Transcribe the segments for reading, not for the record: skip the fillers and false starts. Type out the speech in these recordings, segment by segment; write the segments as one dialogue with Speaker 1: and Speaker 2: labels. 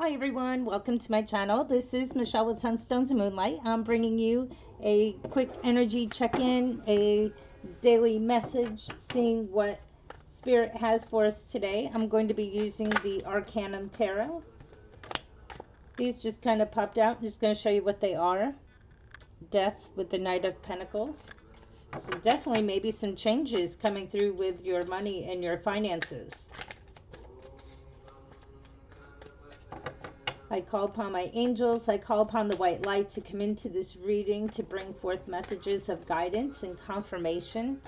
Speaker 1: Hi everyone, welcome to my channel. This is Michelle with Sunstones and Moonlight. I'm bringing you a quick energy check-in, a daily message, seeing what Spirit has for us today. I'm going to be using the Arcanum Tarot. These just kind of popped out. I'm just going to show you what they are. Death with the Knight of Pentacles. So definitely maybe some changes coming through with your money and your finances. I call upon my angels, I call upon the white light to come into this reading to bring forth messages of guidance and confirmation.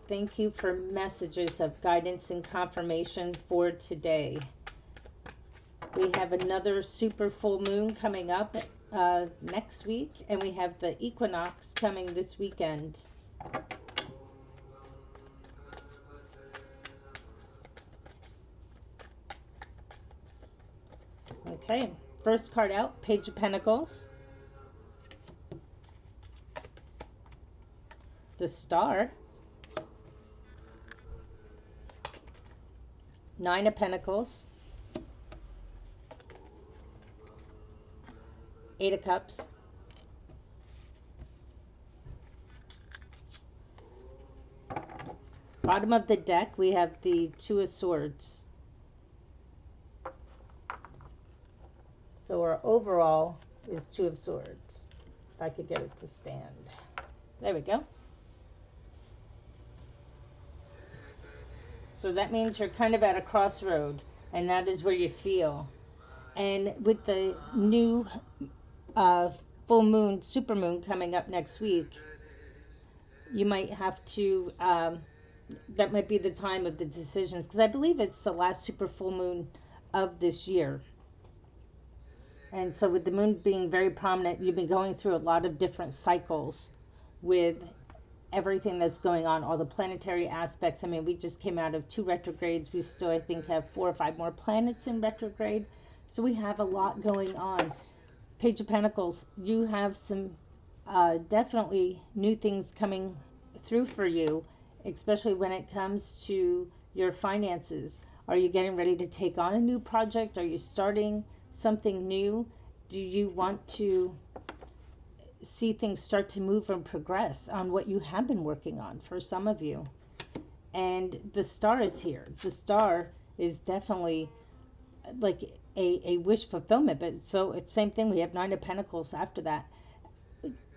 Speaker 1: Thank you for messages of guidance and confirmation for today. We have another super full moon coming up next week, and we have the equinox coming this weekend. Okay, first card out, Page of Pentacles. The Star. Nine of Pentacles. Eight of Cups. Bottom of the deck, we have the Two of Swords. So our overall is Two of Swords. If I could get it to stand. There we go. So that means you're kind of at a crossroad, and that is where you feel. And with the new full moon, super moon coming up next week, you might have to, that might be the time of the decisions, because I believe it's the last super full moon of this year. And so with the moon being very prominent, you've been going through a lot of different cycles with everything that's going on, all the planetary aspects. I mean, we just came out of 2 retrogrades. We still, I think, have 4 or 5 more planets in retrograde. So we have a lot going on. Page of Pentacles, you have some definitely new things coming through for you, especially when it comes to your finances. Are you getting ready to take on a new project? Are you starting something new? Do you want to see things start to move and progress on what you have been working on for some of you? And the Star is here. The Star is definitely like a wish fulfillment, but so it's same thing. We have Nine of Pentacles after that.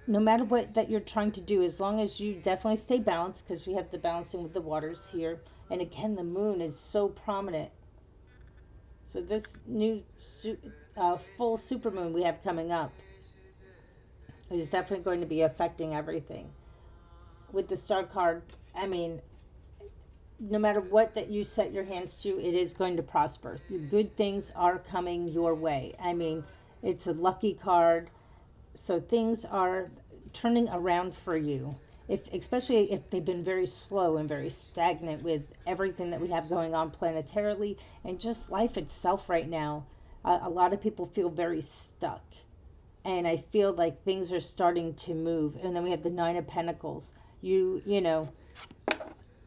Speaker 1: No matter what that you're trying to do, as long as you definitely stay balanced, because we have the balancing with the waters here. And again, the moon is so prominent. So this new full supermoon we have coming up is definitely going to be affecting everything. With the Star card, I mean, no matter what that you set your hands to, it is going to prosper. The good things are coming your way. I mean, it's a lucky card. So things are turning around for you. Especially if they've been very slow and very stagnant with everything that we have going on planetarily and just life itself right now. A lot of people feel very stuck. And I feel like things are starting to move. And then we have the Nine of Pentacles. You know,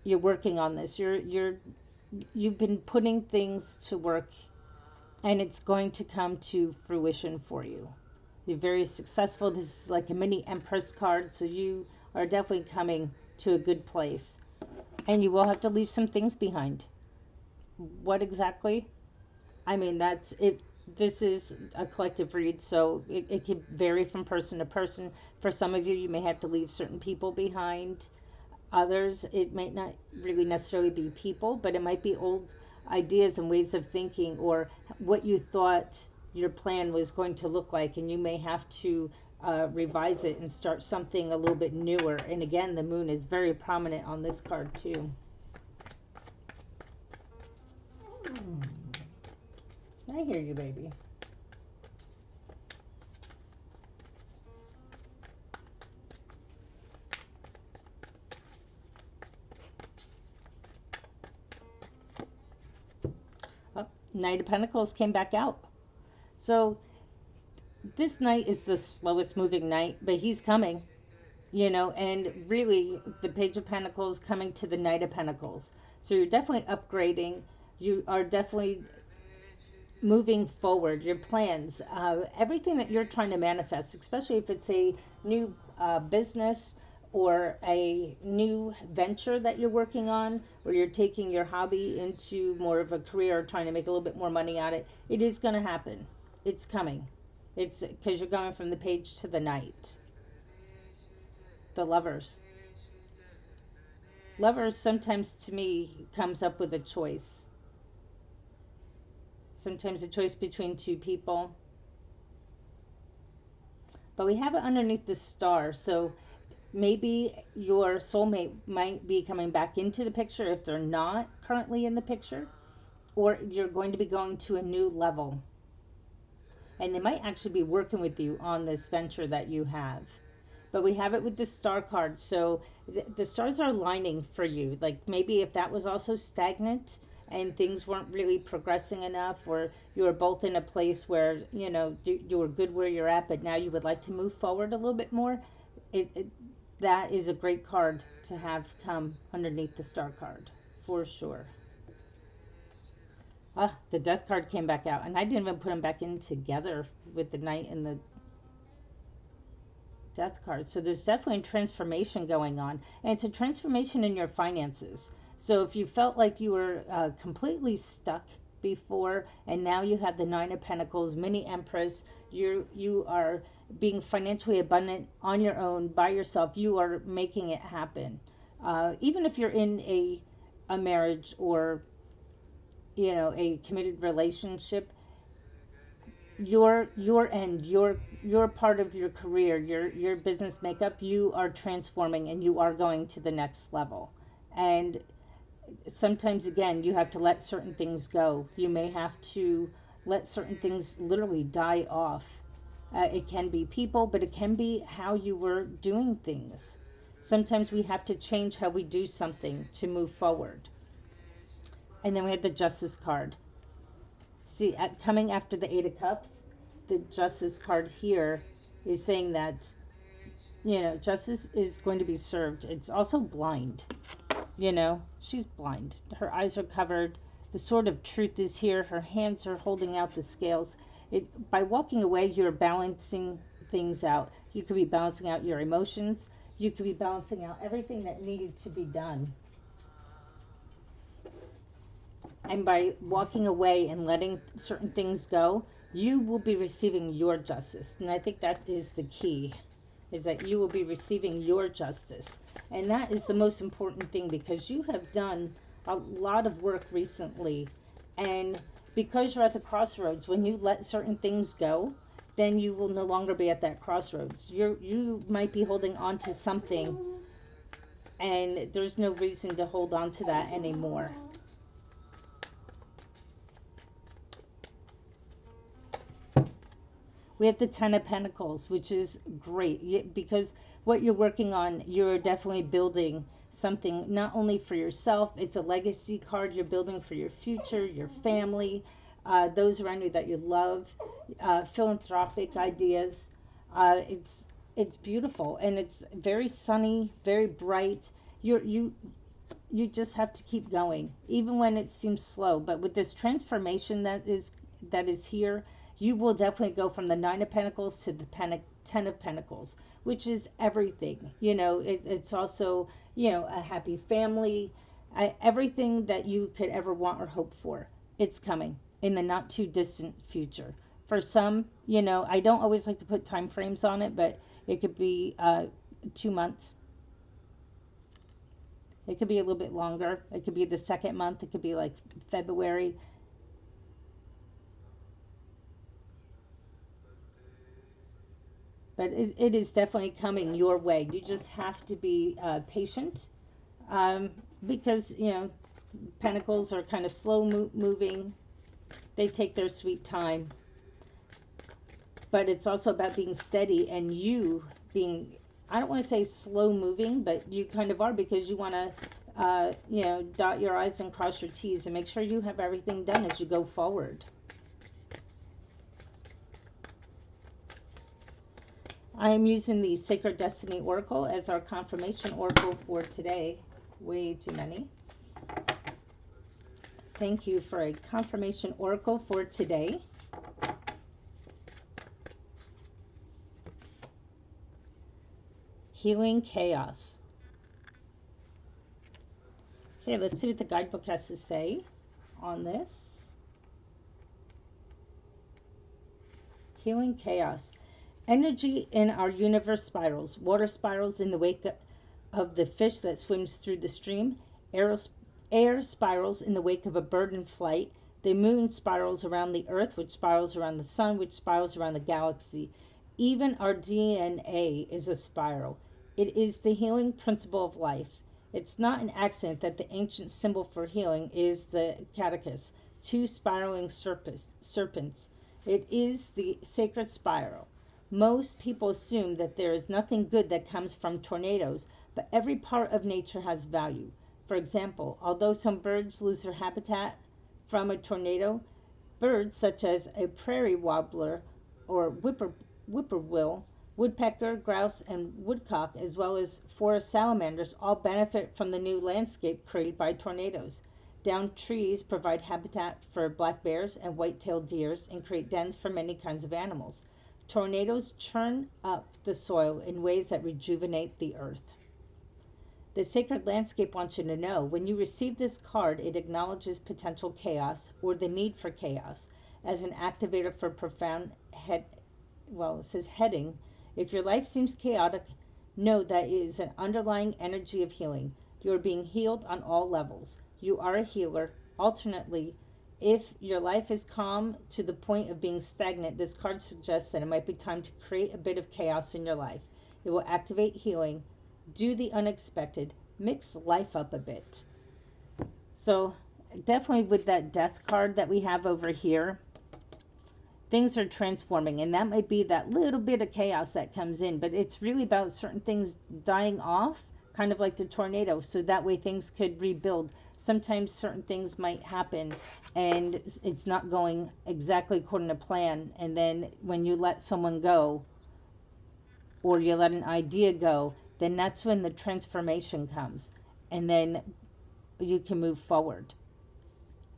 Speaker 1: you're working on this. You've been putting things to work, and it's going to come to fruition for you. You're very successful. This is like a mini Empress card, so you are definitely coming to a good place. And you will have to leave some things behind. What exactly? I mean, that's it. This is a collective read, so it can vary from person to person. For some of you, you may have to leave certain people behind. Others, it might not really necessarily be people, but it might be old ideas and ways of thinking, or what you thought your plan was going to look like, and you may have to revise it and start something a little bit newer. And again, the moon is very prominent on this card too. I hear you, baby. Oh, Knight of Pentacles came back out. So this knight is the slowest moving knight, but he's coming. you know, and really the Page of Pentacles coming to the Knight of Pentacles. So you're definitely upgrading. You are definitely moving forward, your plans, everything that you're trying to manifest, especially if it's a new business or a new venture that you're working on, or you're taking your hobby into more of a career or trying to make a little bit more money at it, it is going to happen. It's coming. It's because you're going from the Page to the Knight. The Lovers. Lovers sometimes to me comes up with a choice. Sometimes a choice between two people. But we have it underneath the star, so maybe your soulmate might be coming back into the picture if they're not currently in the picture, or you're going to be going to a new level. And they might actually be working with you on this venture that you have. But we have it with the star card, so the stars are aligning for you. Like maybe if that was also stagnant and things weren't really progressing enough, or you were both in a place where, you know, you were good where you're at, but now you would like to move forward a little bit more, that is a great card to have come underneath the star card, for sure. Ah, the death card came back out, and I didn't even put them back in together with the knight and the death card. So there's definitely a transformation going on, and it's a transformation in your finances. So if you felt like you were completely stuck before, and now you have the Nine of Pentacles, Mini Empress, you are being financially abundant on your own by yourself. You are making it happen. Even if you're in a marriage or, you know, a committed relationship, your end, your part of your career, your business makeup, you are transforming and you are going to the next level. And sometimes again, you have to let certain things go. You may have to let certain things literally die off. It can be people, but it can be how you were doing things. Sometimes we have to change how we do something to move forward. And then we have the Justice card. See, coming after the Eight of Cups, the Justice card here is saying that, you know, justice is going to be served. It's also blind. You know, she's blind. Her eyes are covered. The sword of truth is here. Her hands are holding out the scales. By walking away, you're balancing things out. You could be balancing out your emotions. You could be balancing out everything that needed to be done. And by walking away and letting certain things go, you will be receiving your justice. And I think that is the key, is that you will be receiving your justice. And that is the most important thing, because you have done a lot of work recently. And because you're at the crossroads, when you let certain things go, then you will no longer be at that crossroads. You might be holding on to something, and there's no reason to hold on to that anymore. We have the Ten of Pentacles, which is great because what you're working on, you're definitely building something not only for yourself, it's a legacy card. You're building for your future, your family, those around you that you love, philanthropic ideas. It's beautiful, and it's very sunny, very bright. You just have to keep going, even when it seems slow. But with this transformation that is here, you will definitely go from the Nine of Pentacles to the Ten of Pentacles, which is everything. You know, it's also, you know, a happy family, everything that you could ever want or hope for. It's coming in the not too distant future. For some, you know, I don't always like to put time frames on it, but it could be 2 months. It could be a little bit longer. It could be the second month. It could be like February. But it is definitely coming your way. You just have to be patient, because, you know, pentacles are kind of slow moving. They take their sweet time. But it's also about being steady, and you being, I don't want to say slow moving, but you kind of are, because you want to, you know, dot your I's and cross your T's and make sure you have everything done as you go forward. I am using the Sacred Destiny Oracle as our confirmation oracle for today. Way too many. Thank you for a confirmation oracle for today. Healing chaos. Okay, let's see what the guidebook has to say on this. Healing chaos. Energy in our universe spirals. Water spirals in the wake of the fish that swims through the stream. Air spirals in the wake of a bird in flight. The moon spirals around the earth, which spirals around the sun, which spirals around the galaxy. Even our DNA is a spiral. It is the healing principle of life. It's not an accident that the ancient symbol for healing is the caduceus, two spiraling serpents. It is the sacred spiral. Most people assume that there is nothing good that comes from tornadoes, but every part of nature has value. For example, although some birds lose their habitat from a tornado, birds such as a prairie warbler or whippoorwill, woodpecker, grouse, and woodcock, as well as forest salamanders, all benefit from the new landscape created by tornadoes. Downed trees provide habitat for black bears and white-tailed deers and create dens for many kinds of animals. Tornadoes churn up the soil in ways that rejuvenate the earth. The sacred landscape wants you to know, when you receive this card, it acknowledges potential chaos or the need for chaos as an activator for profound it says heading. If your life seems chaotic, know that it is an underlying energy of healing. You are being healed on all levels. You are a healer. Alternately, if your life is calm to the point of being stagnant, this card suggests that it might be time to create a bit of chaos in your life. It will activate healing, do the unexpected, mix life up a bit. So definitely with that death card that we have over here, things are transforming, and that might be that little bit of chaos that comes in, but it's really about certain things dying off, kind of like the tornado, so that way things could rebuild. Sometimes certain things might happen and it's not going exactly according to plan, and then when you let someone go or you let an idea go, then that's when the transformation comes, and then you can move forward.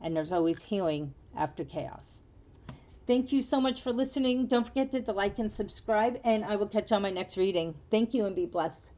Speaker 1: And there's always healing after chaos. Thank you so much for listening. Don't forget to like and subscribe, and I will catch you on my next reading. Thank you and be blessed.